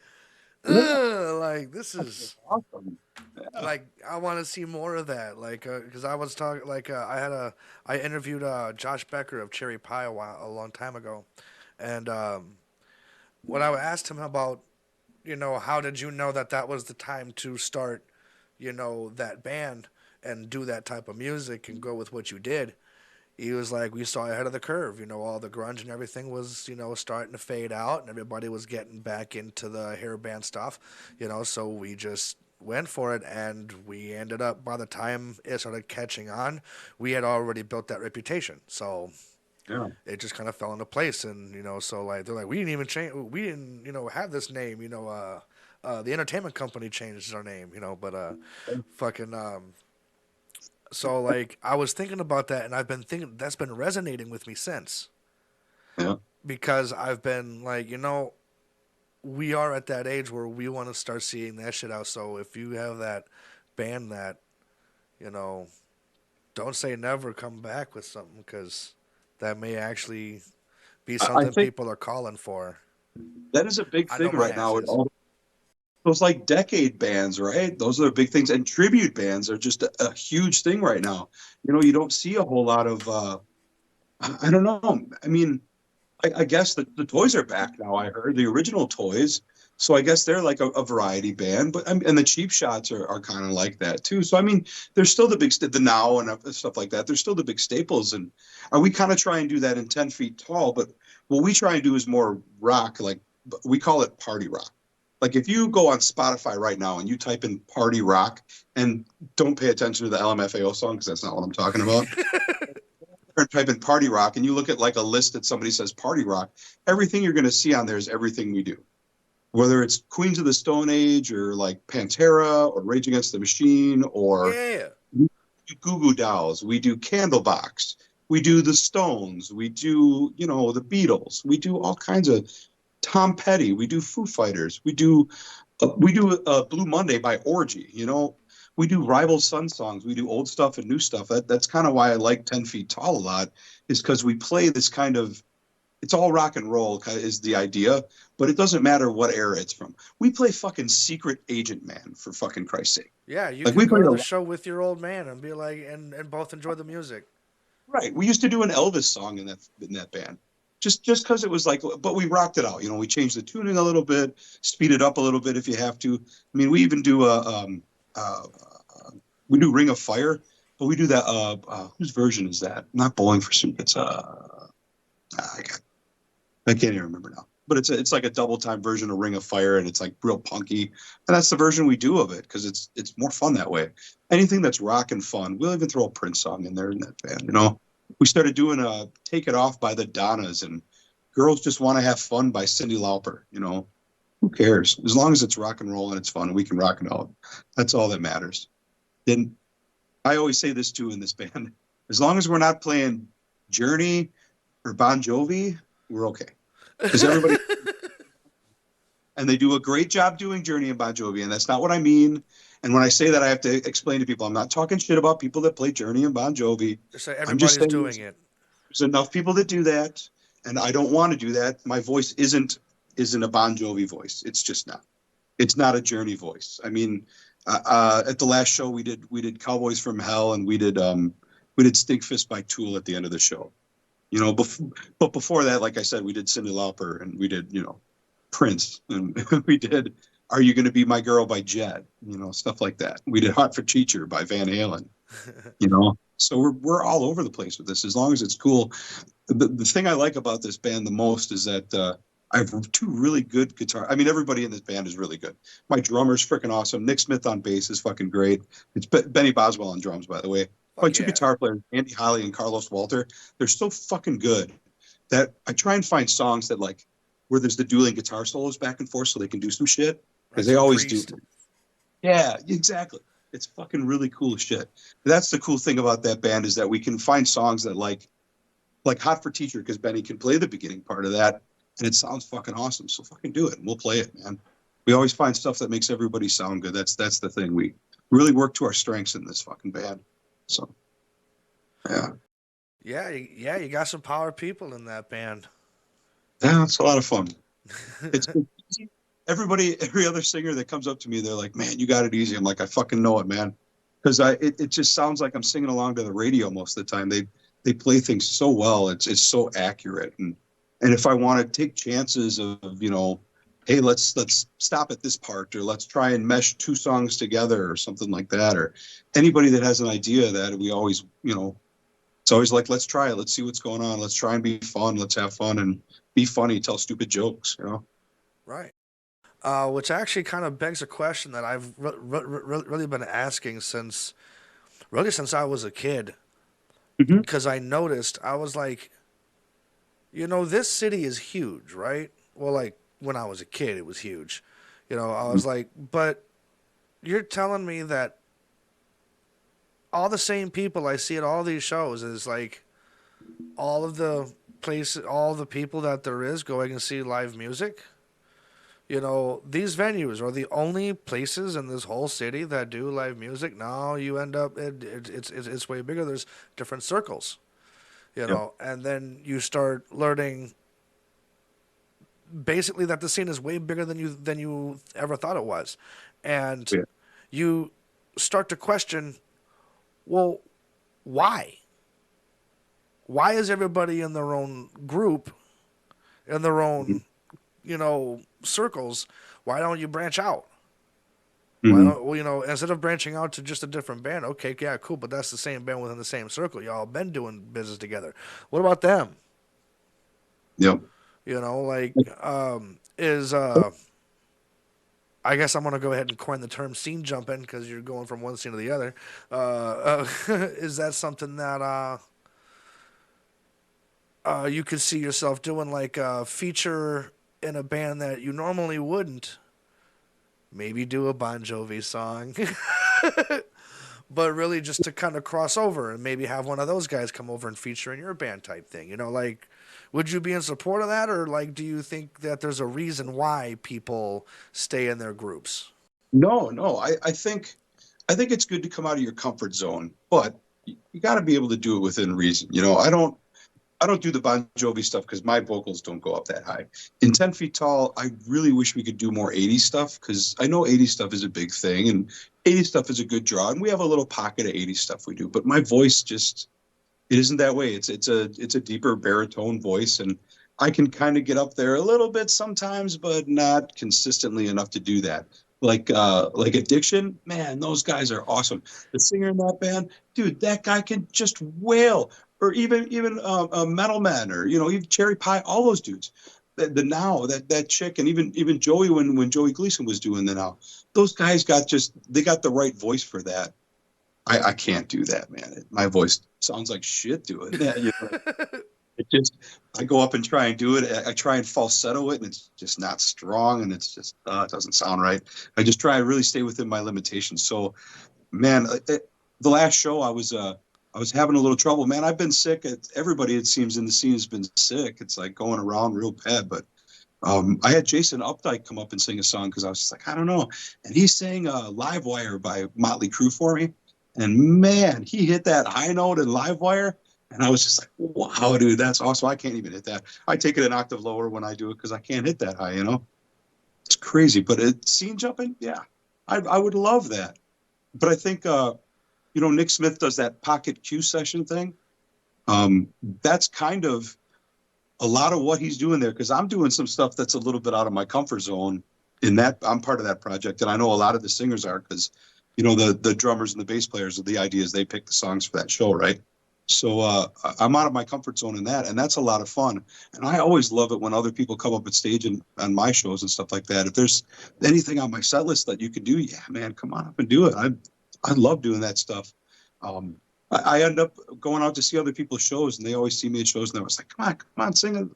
yeah, ugh, like this that was is awesome. Yeah, like I want to see more of that. Like, because I was talking, like I interviewed Josh Becker of Cherry Pie a long time ago, and when I asked him about, how did you know that that was the time to start, that band and do that type of music and go with what you did, he was like, we saw ahead of the curve. All the grunge and everything was, starting to fade out, and everybody was getting back into the hair band stuff. So we just went for it, and we ended up, by the time it started catching on, we had already built that reputation. So yeah. it just kind of fell into place, and so like they're like, we didn't even change, we didn't, have this name. The entertainment company changed our name. But fucking so like I was thinking about that, and I've been thinking that's been resonating with me since, Yeah. because I've been like, we are at that age where we want to start seeing that shit out. So if you have that band that, you know, don't say never, come back with something, because that may actually be I something think people are calling for. that is a big I know thing my right ass now with is. all those like decade bands, right? Those are the big things, and tribute bands are just a huge thing right now. You don't see a whole lot of. I don't know. I mean, I guess the Toys are back now. I heard the original Toys, so I guess they're like a variety band. But and the Cheap Shots are kind of like that too. So I mean, they're still the big the Now and stuff like that. They're still the big staples. And we kind of try and do that in 10 Feet Tall. But what we try and do is more rock. Like we call it party rock. Like if you go on Spotify right now and you type in party rock and don't pay attention to the LMFAO song because that's not what I'm talking about, type in party rock and you look at like a list that somebody says party rock, everything you're going to see on there is everything we do. Whether it's Queens of the Stone Age or like Pantera or Rage Against the Machine or Yeah. Goo Goo Dolls, we do Candlebox, we do the Stones, we do, the Beatles, we do all kinds of Tom Petty, we do Foo Fighters, we do Blue Monday by Orgy, we do rival Sun songs, we do old stuff and new stuff. That's kind of why I like 10 Feet Tall a lot, is because we play this kind of, it's all rock and roll is the idea, but it doesn't matter what era it's from. We play fucking Secret Agent Man, for fucking Christ's sake. Yeah, you Like could we go played to a the show with your old man and be like, and both enjoy the music. right. We used to do an Elvis song in that band. Just because it was like, but we rocked it out. We changed the tuning a little bit, speed it up a little bit if you have to. I mean, we even do uh, we do Ring of Fire, but we do that. Whose version is that? Not Bowling for Soup. It's I can't even remember now. But it's like a double time version of Ring of Fire, and it's like real punky. And that's the version we do of it because it's more fun that way. Anything that's rock and fun, we'll even throw a Prince song in there in that band. We started doing a "Take It Off" by the Donnas and "Girls Just Want to Have Fun" by Cyndi Lauper. Who cares? As long as it's rock and roll and it's fun and we can rock it out, that's all that matters. Then I always say this too in this band: as long as we're not playing Journey or Bon Jovi, we're okay because everybody and they do a great job doing Journey and Bon Jovi, and that's not what I mean. And when I say that, I have to explain to people I'm not talking shit about people that play Journey and Bon Jovi. Just say I'm just everybody's saying doing there's, it. there's enough people that do that, and I don't want to do that. My voice isn't a Bon Jovi voice. It's just not. It's not a Journey voice. I mean, at the last show we did Cowboys from Hell, and we did Stinkfist by Tool at the end of the show. You know, but before that, like I said, we did Cyndi Lauper, and we did, Prince, and we did Are You Gonna Be My Girl by Jet, stuff like that. We did Hot for Teacher by Van Halen, So we're all over the place with this as long as it's cool. The thing I like about this band the most is that I have two really good guitar. I mean, everybody in this band is really good. My drummer's freaking awesome. Nick Smith on bass is fucking great. It's Benny Boswell on drums, by the way. My Fuck two yeah. guitar players, Andy Holly and Carlos Walter, they're so fucking good that I try and find songs that like where there's the dueling guitar solos back and forth so they can do some shit Right, because they some always do. priest. Yeah, exactly. It's fucking really cool shit. That's the cool thing about that band is that we can find songs that like Hot for Teacher because Benny can play the beginning part of that and it sounds fucking awesome. So fucking do it and we'll play it, man. We always find stuff that makes everybody sound good. That's the thing. We really work to our strengths in this fucking band. So yeah. Yeah, you got some power people in that band. Yeah, it's a lot of fun. It's easy. Every other singer that comes up to me, they're like, "Man, you got it easy." I'm like, "I fucking know it, man," because it just sounds like I'm singing along to the radio most of the time. They play things so well. It's so accurate, and if I want to take chances of hey, let's stop at this part, or let's try and mesh two songs together, or something like that, or anybody that has an idea of that we always it's always like, let's try it, let's see what's going on, let's try and be fun, let's have fun and be funny, tell stupid jokes. Right. Which actually kind of begs a question that I've really been asking since I was a kid. Hmm. Because I noticed, I was like, this city is huge, right? Well, like when I was a kid, it was huge. I was like, but you're telling me that all the same people I see at all these shows is like all of the places, all the people that there is going and see live music? These venues are the only places in this whole city that do live music. Now you end up, it's way bigger. There's different circles, Yeah. and then you start learning basically that the scene is way bigger than you ever thought it was, and Yeah. you start to question, well, why? Why is everybody in their own group, in their Hmm. own, circles? Why don't you branch out? Why Hmm. don't well, instead of branching out to just a different band? Okay, yeah, cool, but that's the same band within the same circle. Y'all been doing business together. What about them? Yep. Like is I guess I'm gonna go ahead and coin the term scene jumping because you're going from one scene to the other. Is that something that you could see yourself doing, like a feature in a band that you normally wouldn't? Maybe do a Bon Jovi song, but really just to kind of cross over and maybe have one of those guys come over and feature in your band type thing. Like, would you be in support of that, or like, do you think that there's a reason why people stay in their groups? No, no. I think it's good to come out of your comfort zone, but you got to be able to do it within reason. I don't do the Bon Jovi stuff because my vocals don't go up that high. In 10 Feet Tall, I really wish we could do more 80s stuff because I know 80s stuff is a big thing and 80s stuff is a good draw. And we have a little pocket of 80s stuff we do, but my voice just, it isn't that way. It's a deeper baritone voice. And I can kind of get up there a little bit sometimes, but not consistently enough to do that. Like Addiction, man, those guys are awesome. The singer in that band, dude, that guy can just wail. Or even Metal Man, or even Cherry Pie, all those dudes. The Now, that chick, and even Joey when Joey Gleason was doing the Now, those guys they got the right voice for that. I can't do that, man. My voice sounds like shit to it. It just I go up and try and do it. I try and falsetto it, and it's just not strong, and it's just it doesn't sound right. I just try to really stay within my limitations. So, man, the last show I was having a little trouble. Man, I've been sick. Everybody, it seems, in the scene has been sick. It's like going around real bad. But I had Jason Updike come up and sing a song because I was just like, I don't know. And he sang Live Wire by Motley Crue for me. And man, he hit that high note in Live Wire. And I was just like, wow, dude, that's awesome. I can't even hit that. I take it an octave lower when I do it because I can't hit that high, you know? It's crazy. But scene jumping, yeah, I would love that. But I think, Nick Smith does that pocket cue session thing. That's kind of a lot of what he's doing there because I'm doing some stuff that's a little bit out of my comfort zone in that I'm part of that project. And I know a lot of the singers are because, the drummers and the bass players, the idea is they pick the songs for that show, right? So I'm out of my comfort zone in that. And that's a lot of fun. And I always love it when other people come up at stage and on my shows and stuff like that. If there's anything on my set list that you could do, yeah, man, come on up and do it. I love doing that stuff. I end up going out to see other people's shows, and they always see me at shows, and they're always like, come on, sing it.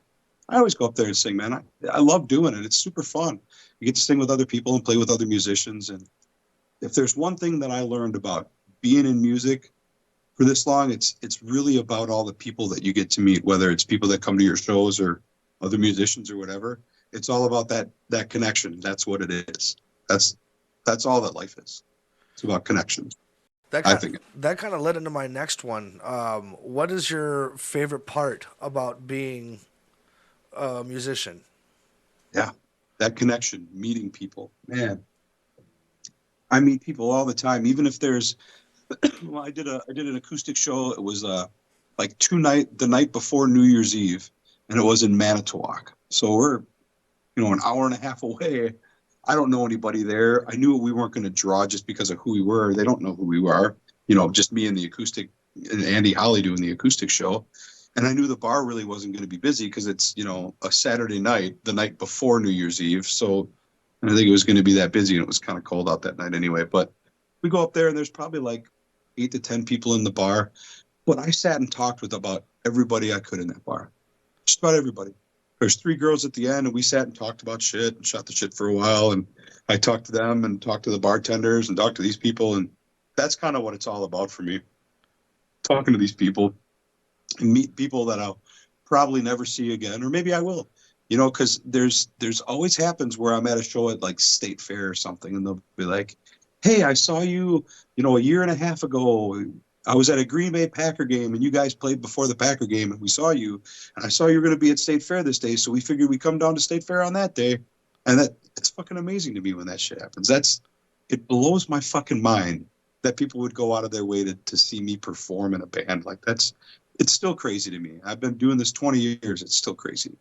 I always go up there and sing, man. I love doing it. It's super fun. You get to sing with other people and play with other musicians. And if there's one thing that I learned about being in music for this long, it's really about all the people that you get to meet, whether it's people that come to your shows or other musicians or whatever. It's all about that connection. That's what it is. That's all that life is. It's about connections. I think. That kind of led into my next one. What is your favorite part about being a musician? Yeah, that connection, meeting people, man. I meet people all the time, even if there's. Well, I did an acoustic show. It was like the night before New Year's Eve, and it was in Manitowoc. So we're an hour and a half away. I don't know anybody there. I knew we weren't going to draw just because of who we were. They don't know who we are. Just me and the acoustic, and Andy Holly doing the acoustic show. And I knew the bar really wasn't going to be busy because it's, a Saturday night, the night before New Year's Eve. So I didn't think it was going to be that busy, and it was kind of cold out that night anyway. But we go up there, and there's probably like 8 to 10 people in the bar. But I sat and talked with about everybody I could in that bar. Just about everybody. There's 3 girls at the end, and we sat and talked about shit and shot the shit for a while. And I talked to them and talked to the bartenders and talked to these people. And that's kind of what it's all about for me. Talking to these people and meet people that I'll probably never see again, or maybe I will, because there's always happens where I'm at a show at like State Fair or something, and they'll be like, hey, I saw you, a year and a half ago. I was at a Green Bay Packer game, and you guys played before the Packer game, and we saw you, and I saw you were going to be at State Fair this day, so we figured we'd come down to State Fair on that day. And it's fucking amazing to me when that shit happens. It blows my fucking mind that people would go out of their way to see me perform in a band. Like it's still crazy to me. I've been doing this 20 years. It's still crazy.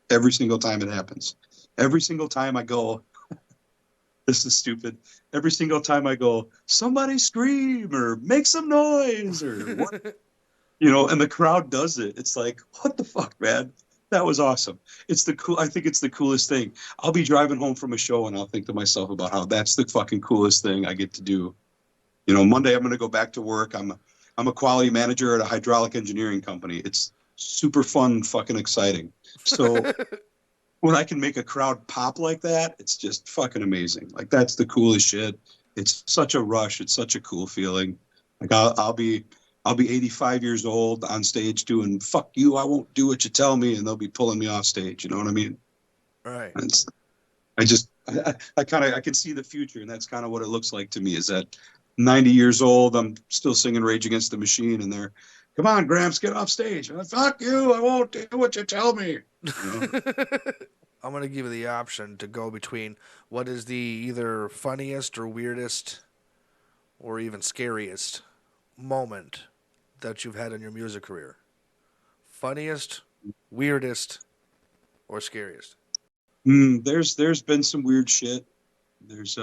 Every single time it happens. Every single time I go, this is stupid. Every single time I go, somebody scream or make some noise or what, and the crowd does it. It's like, what the fuck, man? That was awesome. I think it's the coolest thing. I'll be driving home from a show and I'll think to myself about how that's the fucking coolest thing I get to do. Monday I'm going to go back to work. I'm a quality manager at a hydraulic engineering company. It's super fun, fucking exciting. So when I can make a crowd pop like that, it's just fucking amazing. Like that's the coolest shit. It's such a rush. It's such a cool feeling. Like I'll be 85 years old on stage doing "fuck you, I won't do what you tell me," and they'll be pulling me off stage. You know what I mean? Right. And I can see the future, and that's kind of what it looks like to me. Is that 90 years old, I'm still singing Rage Against the Machine, and they're, come on, Gramps, get off stage. I'm like, fuck you, I won't do what you tell me. I'm going to give you the option to go between what is the either funniest or weirdest or even scariest moment that you've had in your music career. Funniest, weirdest, or scariest? There's been some weird shit. There's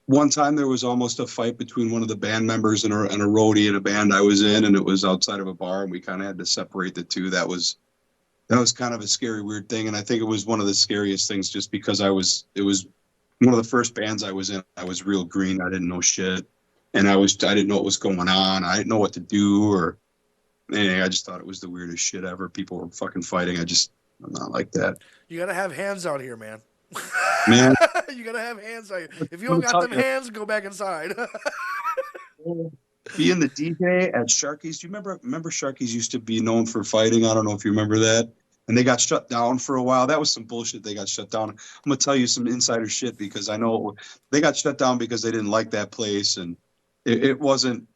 one time there was almost a fight between one of the band members and a roadie in a band I was in, and it was outside of a bar, and we kind of had to separate the two. That was kind of a scary, weird thing, and I think it was one of the scariest things just because it was one of the first bands I was in. I was real green. I didn't know shit, and I didn't know what was going on. I didn't know what to do, or anything. I just thought it was the weirdest shit ever. People were fucking fighting. I'm not like that. You got to have hands out here, man. Man, You got to have hands out here. If you let don't me got tell them hands, go back inside. you, being the DJ at Sharky's, do you remember Sharky's used to be known for fighting? I don't know if you remember that. and they got shut down for a while. That was some bullshit. They got shut down. I'm gonna tell you some insider shit because I know they got shut down because they didn't like that place, and it wasn't.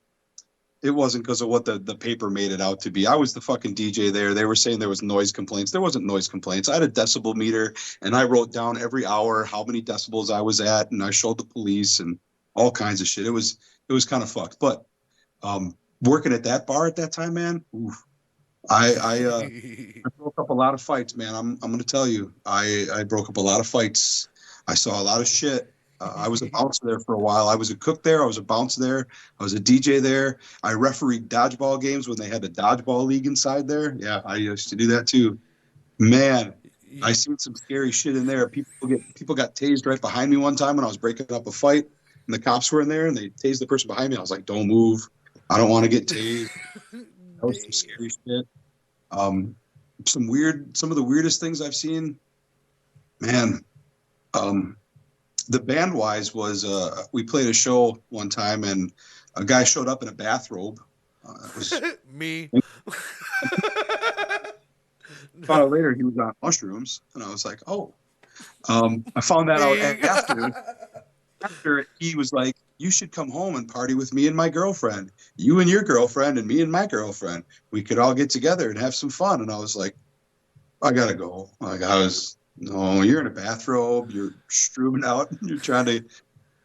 It wasn't because of what the paper made it out to be. I was the fucking DJ there. They were saying there was noise complaints. There wasn't noise complaints. I had a decibel meter, and I wrote down every hour how many decibels I was at, and I showed the police and all kinds of shit. It was kind of fucked. But working at that bar at that time, man, oof, I broke up a lot of fights, man. I'm gonna tell you, I broke up a lot of fights. I saw a lot of shit. I was a bouncer there for a while. I was a cook there. I was a bouncer there. I was a DJ there. I refereed dodgeball games when they had a dodgeball league inside there. Yeah, I used to do that too. Man, I seen some scary shit in there. People got tased right behind me one time when I was breaking up a fight, and the cops were in there and they tased the person behind me. I was like, "Don't move. I don't want to get tased." That was some scary shit. Um, some of the weirdest things I've seen, man. The band wise was we played a show one time and a guy showed up in a bathrobe. It was Me. found out later he was on mushrooms, and I was like, oh. I found that out Me. after. After he was like, you should come home and party with me and my girlfriend. You and your girlfriend and me and my girlfriend. We could all get together and have some fun. And I was like, I gotta go. Like no, you're in a bathrobe. You're streaming out. You're trying to.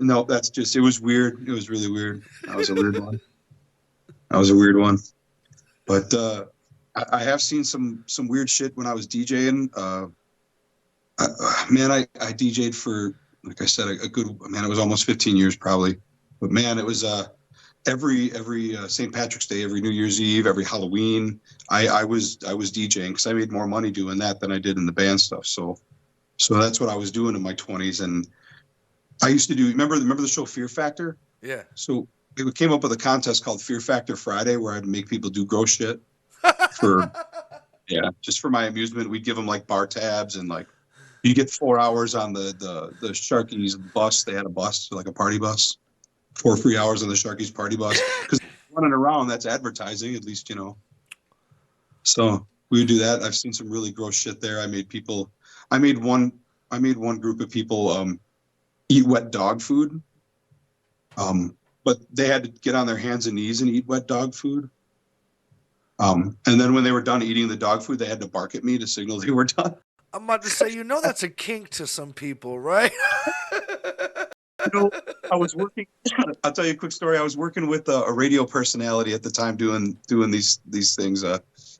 No, that's just. It was weird. It was really weird. That was a weird one. That was a weird one. But I have seen some weird shit when I was DJing. Man, I DJ'd for, like I said, a good, man, it was almost 15 years probably. But man, it was every St. Patrick's Day, every New Year's Eve, every Halloween, I was DJing because I made more money doing that than I did in the band stuff. So that's what I was doing in my 20s. And I used to do, remember the show Fear Factor? Yeah. So we came up with a contest called Fear Factor Friday where I'd make people do gross shit for, yeah, just for my amusement. We'd give them like bar tabs and like, you get 4 hours on the Sharky's bus. They had a bus, like a party bus, 4 free hours on the Sharky's party bus. Because running around, that's advertising, at least, you know. So we would do that. I've seen some really gross shit there. I made one group of people eat wet dog food. But they had to get on their hands and knees and eat wet dog food. And then when they were done eating the dog food, they had to bark at me to signal they were done. I'm about to say, that's a kink to some people, right? I was working. I'll tell you a quick story. I was working with a radio personality at the time doing these things.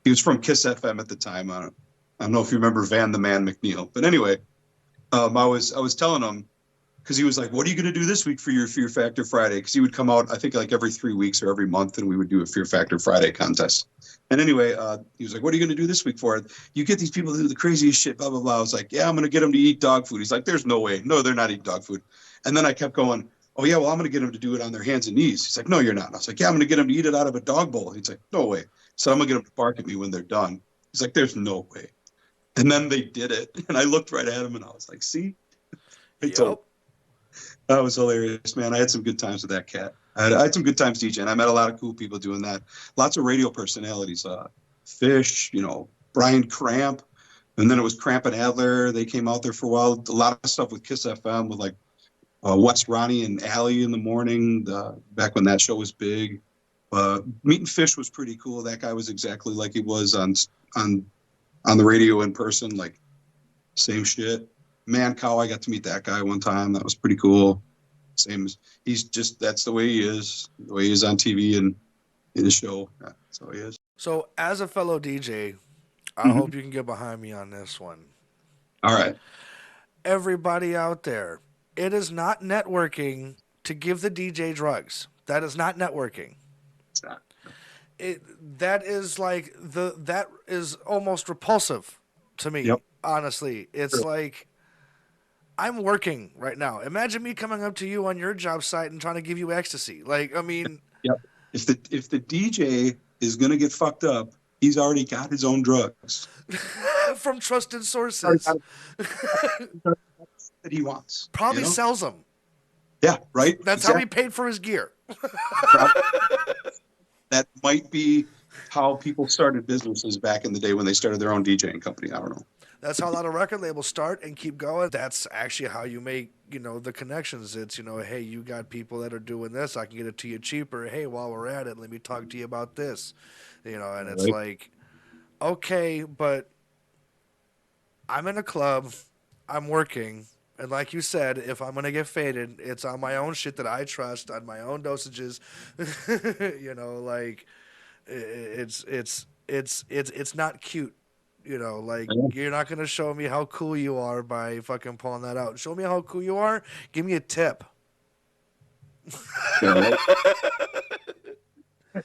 He was from Kiss FM at the time. I don't know if you remember Van the Man McNeil, but anyway, I was telling him because he was like, "What are you going to do this week for your Fear Factor Friday?" Because he would come out, I think, like every 3 weeks or every month, and we would do a Fear Factor Friday contest. And anyway, he was like, "What are you going to do this week for it? You get these people to do the craziest shit, blah, blah, blah." I was like, "Yeah, I'm going to get them to eat dog food." He's like, "There's no way. No, they're not eating dog food." And then I kept going, "Oh, yeah, well, I'm going to get them to do it on their hands and knees." He's like, "No, you're not." And I was like, "Yeah, I'm going to get them to eat it out of a dog bowl." He's like, "No way." So I'm going to get them to bark at me when they're done. He's like, "There's no way." And then they did it. And I looked right at him and I was like, "See?" I told. That was hilarious, man. I had some good times with that cat. I had some good times DJing. I met a lot of cool people doing that. Lots of radio personalities. Fish, Brian Cramp. And then it was Cramp and Adler. They came out there for a while. A lot of stuff with Kiss FM with like Wes Ronnie and Allie in the morning, back when that show was big. Meeting Fish was pretty cool. That guy was exactly like he was on the radio in person, like same shit. Man Cow, I got to meet that guy one time. That was pretty cool. Same as that's the way he is on TV and in the show. Yeah, that's how he is. So, as a fellow DJ, I hope you can get behind me on this one. All right. Everybody out there, it is not networking to give the DJ drugs. That is not networking. It's not. That is almost repulsive to me. Yep. Honestly, it's like, I'm working right now. Imagine me coming up to you on your job site and trying to give you ecstasy. Like, I mean, yep. If the DJ is gonna get fucked up, he's already got his own drugs from trusted sources that he wants. Probably sells them. Yeah, right. That's exactly how he paid for his gear. That might be how people started businesses back in the day when they started their own DJing company. I don't know. That's how a lot of record labels start and keep going. That's actually how you make, the connections. It's, hey, you got people that are doing this. I can get it to you cheaper. Hey, while we're at it, let me talk to you about this. And All it's right. like, okay, but I'm in a club, I'm working, and like you said, if I'm gonna get faded, it's on my own shit that I trust, on my own dosages. Like it's not cute. Like Yeah. you're not gonna show me how cool you are by fucking pulling that out. Show me how cool you are. Give me a tip. Yeah, right.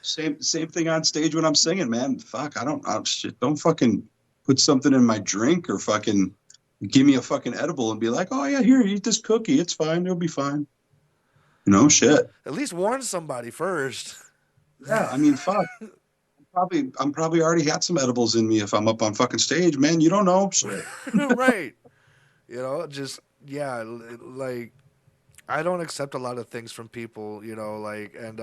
Same thing on stage when I'm singing, man. Fuck, shit. Don't fucking put something in my drink or fucking give me a fucking edible and be like, oh yeah, here, eat this cookie. It's fine. It'll be fine. Shit. At least warn somebody first. Yeah, I mean, fuck. I'm probably already had some edibles in me if I'm up on fucking stage, man. You don't know. Shit. Right. Just yeah, like I don't accept a lot of things from people, like, and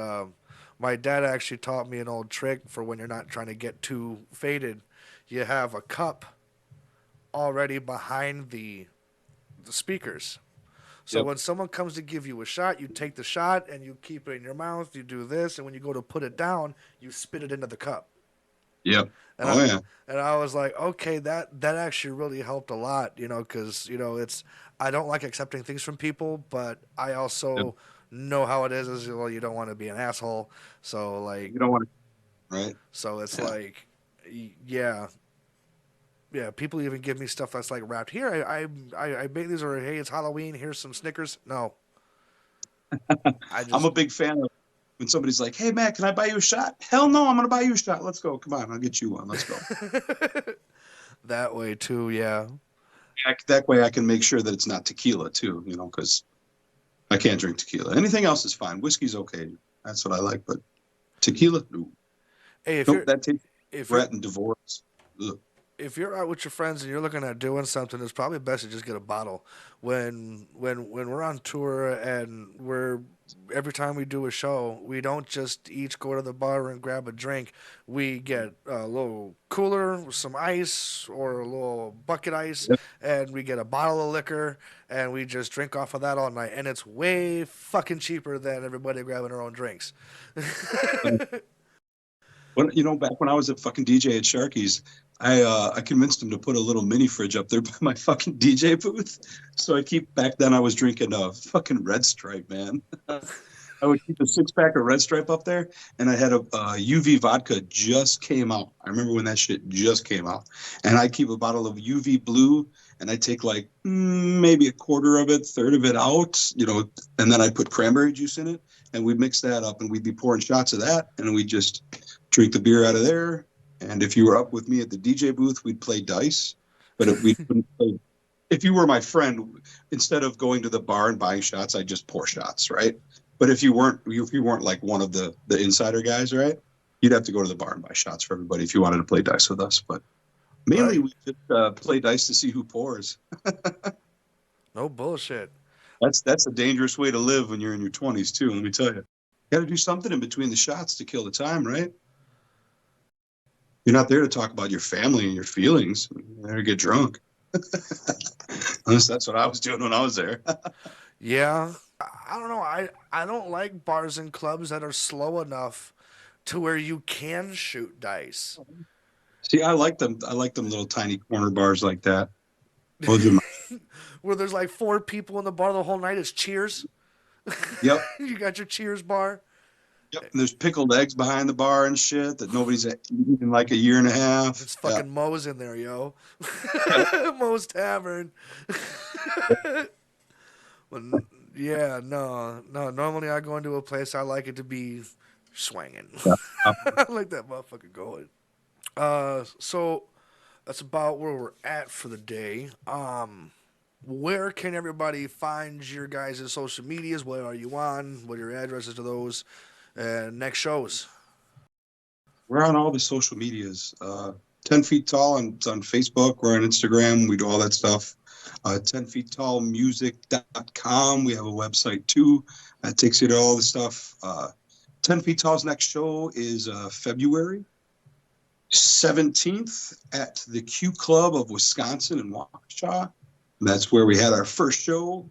my dad actually taught me an old trick for when you're not trying to get too faded. You have a cup already behind the speakers. So Yep. when someone comes to give you a shot, you take the shot and you keep it in your mouth. You do this, and when you go to put it down, you spit it into the cup. Yep. And I Oh yeah. and I was like, okay, that actually really helped a lot, because it's I don't like accepting things from people, but I Yep. also know how it is well, you don't want to be an asshole, so like, You don't want to, right? so it's Yeah. like, yeah, yeah. People even give me stuff that's like wrapped here. I make these, or hey, it's Halloween. Here's some Snickers. No, I I'm a just big fan of when somebody's like, "Hey, Matt, can I buy you a shot?" Hell no, I'm gonna buy you a shot. Let's go. Come on, I'll get you one. Let's go. that way too. Yeah. That way, I can make sure that it's not tequila too. Because I can't drink tequila. Anything else is fine. Whiskey's okay. That's what I like, but tequila, no. Hey, if Nope. you're That tastes if you're regret and divorce. Ugh. if you're out with your friends and you're looking at doing something, it's probably best to just get a bottle. When we're on tour and we're every time we do a show, we don't just each go to the bar and grab a drink. We get a little cooler with some ice or a little bucket ice, Yep. and we get a bottle of liquor, and we just drink off of that all night. And it's way fucking cheaper than everybody grabbing their own drinks. Back when I was a fucking DJ at Sharky's, I convinced him to put a little mini fridge up there by my fucking DJ booth. So back then I was drinking a fucking Red Stripe, man. I would keep a 6 pack of Red Stripe up there, and I had a UV vodka just came out. I remember when that shit just came out, and I keep a bottle of UV blue, and I take like maybe a quarter of it, third of it out, and then I put cranberry juice in it, and we mix that up, and we'd be pouring shots of that, and we just drink the beer out of there. And if you were up with me at the DJ booth, we'd play dice, but we wouldn't play. If you were my friend, instead of going to the bar and buying shots, I just pour shots, right? But if you weren't like one of the insider guys, right? You'd have to go to the bar and buy shots for everybody if you wanted to play dice with us. But mainly Right? we just play dice to see who pours. No bullshit. That's a dangerous way to live when you're in your 20s too. Let me tell you, got to do something in between the shots to kill the time, right? You're not there to talk about your family and your feelings. You're there to get drunk. Unless that's what I was doing when I was there. Yeah. I don't know. I don't like bars and clubs that are slow enough to where you can shoot dice. See, I like them. I like them little tiny corner bars like that. Those are my, Where there's like four people in the bar the whole night. It's cheers. yep. You got your cheers bar. Yep. And there's pickled eggs behind the bar and shit that nobody's eaten in like a year and a half. It's Yeah. fucking Moe's in there, yo. Yeah. Moe's Tavern. Well, yeah, no, no. Normally I go into a place, I like it to be swinging. Yeah. I like that motherfucker going. So that's about where we're at for the day. Where can everybody find your guys' social medias? What are you on? What are your addresses to those? And next shows. We're on all the social medias. 10 feet tall on Facebook. We're on Instagram. We do all that stuff. 10 feet tall music.com. We have a website too. That takes you to all the stuff. 10 feet tall's next show is February. 17th at the Q Club of Wisconsin in Waukesha. That's where we had our first show.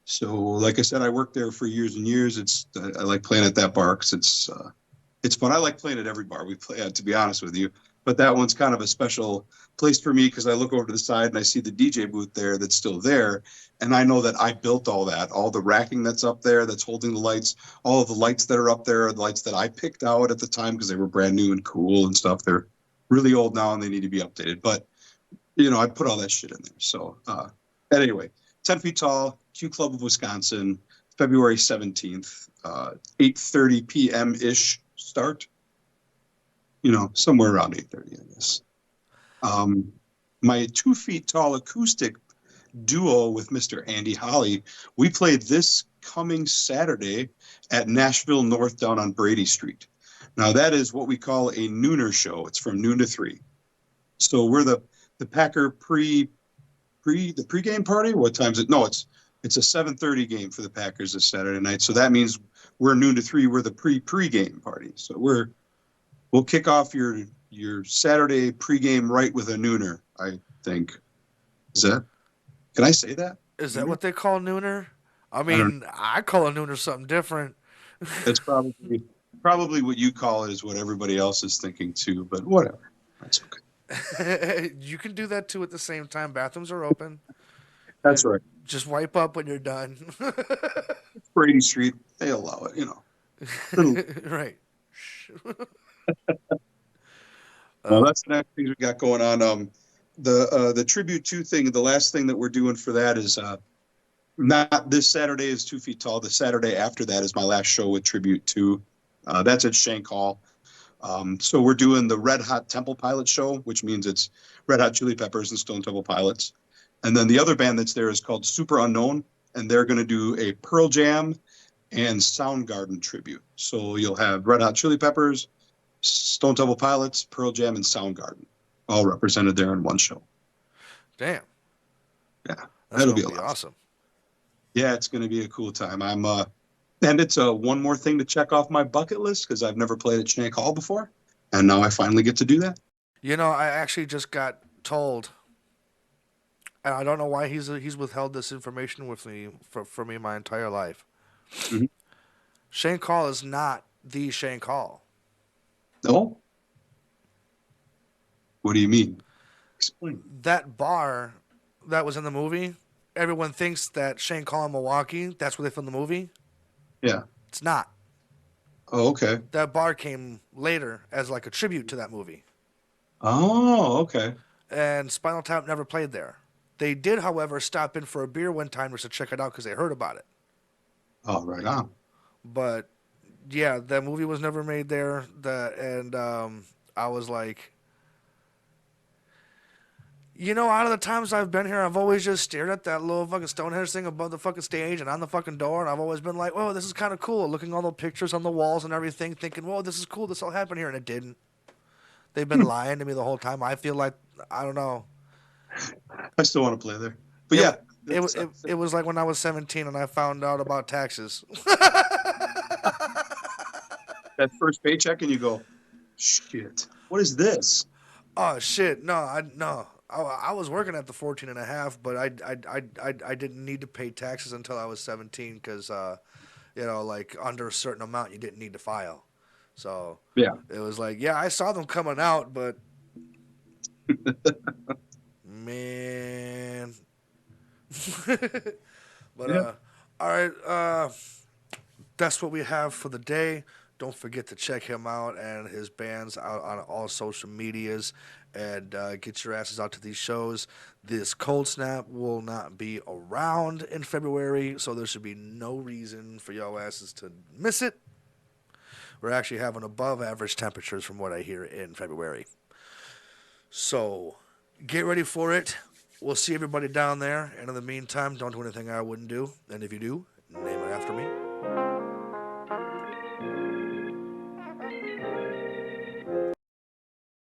So, like I said, I worked there for years and years. I like playing at that bar because it's fun. I like playing at every bar we play at, to be honest with you. But that one's kind of a special place for me because I look over to the side and I see the DJ booth there that's still there. And I know that I built all that, all the racking that's up there that's holding the lights, all of the lights that are up there are the lights that I picked out at the time because they were brand new and cool and stuff. They're really old now and they need to be updated. But, I put all that shit in there. So, anyway, 10 feet tall, Q Club of Wisconsin, February 17th, 8:30 p.m.-ish start. Somewhere around 8:30, I guess. My 2 feet tall acoustic duo with Mr. Andy Holly, we played this coming Saturday at Nashville North down on Brady Street. Now that is what we call a nooner show. It's from noon to 3. So we're the Packer pregame party. What time is it? No, it's a 7:30 game for the Packers this Saturday night. So that means we're noon to 3. We're the pregame party. So we'll kick off your Saturday pregame right with a nooner, I think. Can I say that? Is that Nooner? what they call nooner? I I don't mean, I call a nooner something different. That's probably what you call it is what everybody else is thinking too, but whatever. That's okay. You can do that too at the same time. Bathrooms are open. That's right. Just wipe up when you're done. Brady Street, they allow it, Little, Right. well, Uh, that's the next things we got going on. The Tribute 2 thing, the last thing that we're doing for that is not this Saturday is 2 feet tall. The Saturday after that is my last show with Tribute 2. That's at Shank Hall. So we're doing the Red Hot Temple Pilots show, which means it's Red Hot Chili Peppers and Stone Temple Pilots. And then the other band that's there is called Super Unknown, and they're going to do a Pearl Jam and Soundgarden tribute. So you'll have Red Hot Chili Peppers, Stone Temple Pilots, Pearl Jam, and Soundgarden all represented there in one show. Damn. Yeah, That's that'll going be to a be lot. awesome. Yeah, it's going to be a cool time. And it's one more thing to check off my bucket list because I've never played at Shank Hall before, and now I finally get to do that. I actually just got told, and I don't know why he's withheld this information with me for me my entire life. Mhm. Shane Hall is not the Shane Hall. No, what do you mean? Explain. That bar that was in the movie, everyone thinks that Shane Hall in Milwaukee, that's where they filmed the movie. Yeah. It's not. Oh, okay. That bar came later as like a tribute to that movie. Oh, okay. And Spinal Tap never played there. They did, however, stop in for a beer one time just to check it out because they heard about it. Oh, right on. But yeah, that movie was never made there. I was like, out of the times I've been here, I've always just stared at that little fucking Stonehenge thing above the fucking stage and on the fucking door, and I've always been like, "Whoa, this is kind of cool." Looking at all the pictures on the walls and everything, thinking, "Whoa, this is cool. This all happened here," and it didn't. They've been lying to me the whole time. I feel like I don't know. I still want to play there. But It yeah, it was like when I was 17 and I found out about taxes. that first paycheck and you go, shit, what is this? Oh shit! No, no. I was working at the 14 and a half, but I didn't need to pay taxes until I was 17 because like under a certain amount you didn't need to file. So Yeah. it was like, yeah, I saw them coming out, but man. But Yeah. all right, that's what we have for the day. Don't forget to check him out and his bands out on all social medias and get your asses out to these shows. This Cold Snap will not be around in February, so there should be no reason for y'all asses to miss it. We're actually having above average temperatures from what I hear in February. So get ready for it. We'll see everybody down there. And in the meantime, don't do anything I wouldn't do. And if you do, name it after me.